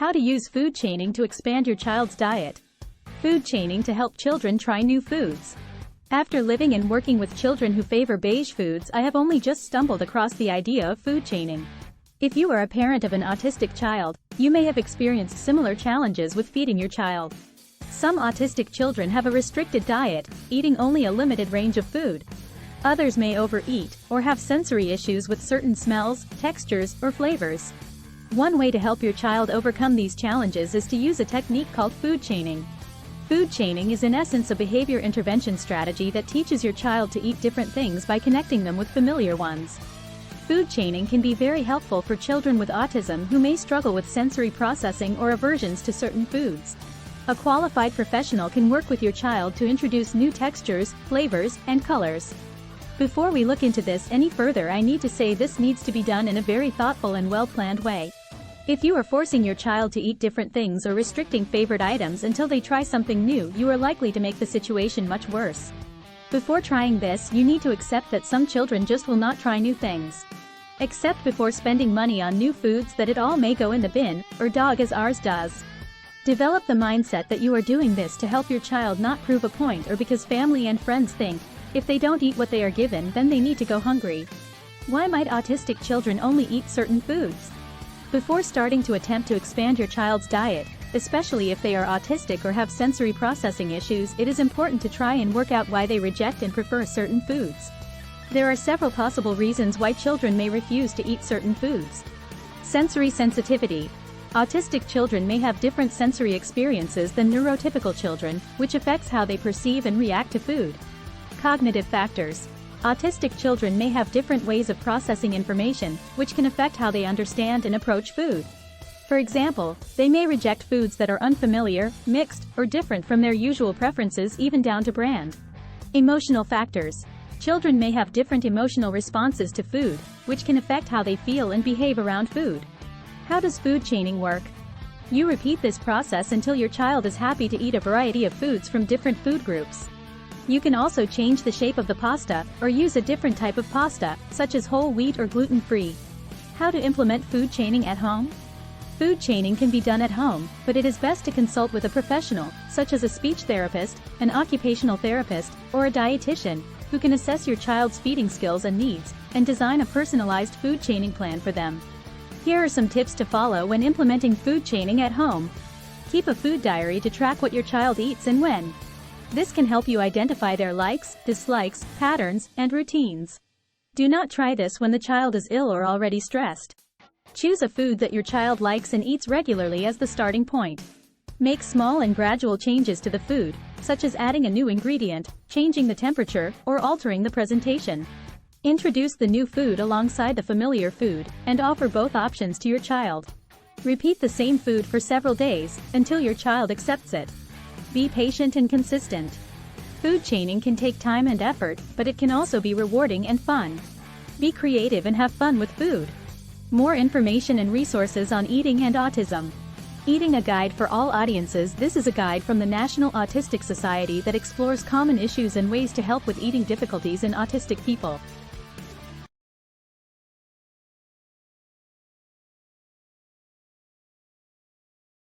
How to use food chaining to expand your child's diet. Food chaining to help children try new foods. After living and working with children who favor beige foods, I have only just stumbled across the idea of food chaining. If you are a parent of an autistic child, you may have experienced similar challenges with feeding your child. Some autistic children have a restricted diet, eating only a limited range of food. Others may overeat, or have sensory issues with certain smells, textures, or flavors. One way to help your child overcome these challenges is to use a technique called food chaining. Food chaining is in essence a behavior intervention strategy that teaches your child to eat different things by connecting them with familiar ones. Food chaining can be very helpful for children with autism who may struggle with sensory processing or aversions to certain foods. A qualified professional can work with your child to introduce new textures, flavors, and colors. Before we look into this any further, I need to say this needs to be done in a very thoughtful and well-planned way. If you are forcing your child to eat different things or restricting favorite items until they try something new, you are likely to make the situation much worse. Before trying this, you need to accept that some children just will not try new things. Accept before spending money on new foods that it all may go in the bin, or dog as ours does. Develop the mindset that you are doing this to help your child, not prove a point or because family and friends think, if they don't eat what they are given, then they need to go hungry. Why might autistic children only eat certain foods? Before starting to attempt to expand your child's diet, especially if they are autistic or have sensory processing issues, it is important to try and work out why they reject and prefer certain foods. There are several possible reasons why children may refuse to eat certain foods. Sensory sensitivity. Autistic children may have different sensory experiences than neurotypical children, which affects how they perceive and react to food. Cognitive factors. Autistic children may have different ways of processing information, which can affect how they understand and approach food. For example, they may reject foods that are unfamiliar, mixed, or different from their usual preferences, even down to brand. Emotional factors. Children may have different emotional responses to food, which can affect how they feel and behave around food. How does food chaining work? You repeat this process until your child is happy to eat a variety of foods from different food groups. You can also change the shape of the pasta, or use a different type of pasta, such as whole wheat or gluten-free. How to implement food chaining at home? Food chaining can be done at home, but it is best to consult with a professional, such as a speech therapist, an occupational therapist, or a dietitian, who can assess your child's feeding skills and needs, and design a personalized food chaining plan for them. Here are some tips to follow when implementing food chaining at home. Keep a food diary to track what your child eats and when. This can help you identify their likes, dislikes, patterns, and routines. Do not try this when the child is ill or already stressed. Choose a food that your child likes and eats regularly as the starting point. Make small and gradual changes to the food, such as adding a new ingredient, changing the temperature, or altering the presentation. Introduce the new food alongside the familiar food, and offer both options to your child. Repeat the same food for several days, until your child accepts it. Be patient and consistent. Food chaining can take time and effort, but it can also be rewarding and fun. Be creative and have fun with food. More information and resources on eating and autism. Eating a Guide for All Audiences. This is a guide from the National Autistic Society that explores common issues and ways to help with eating difficulties in autistic people.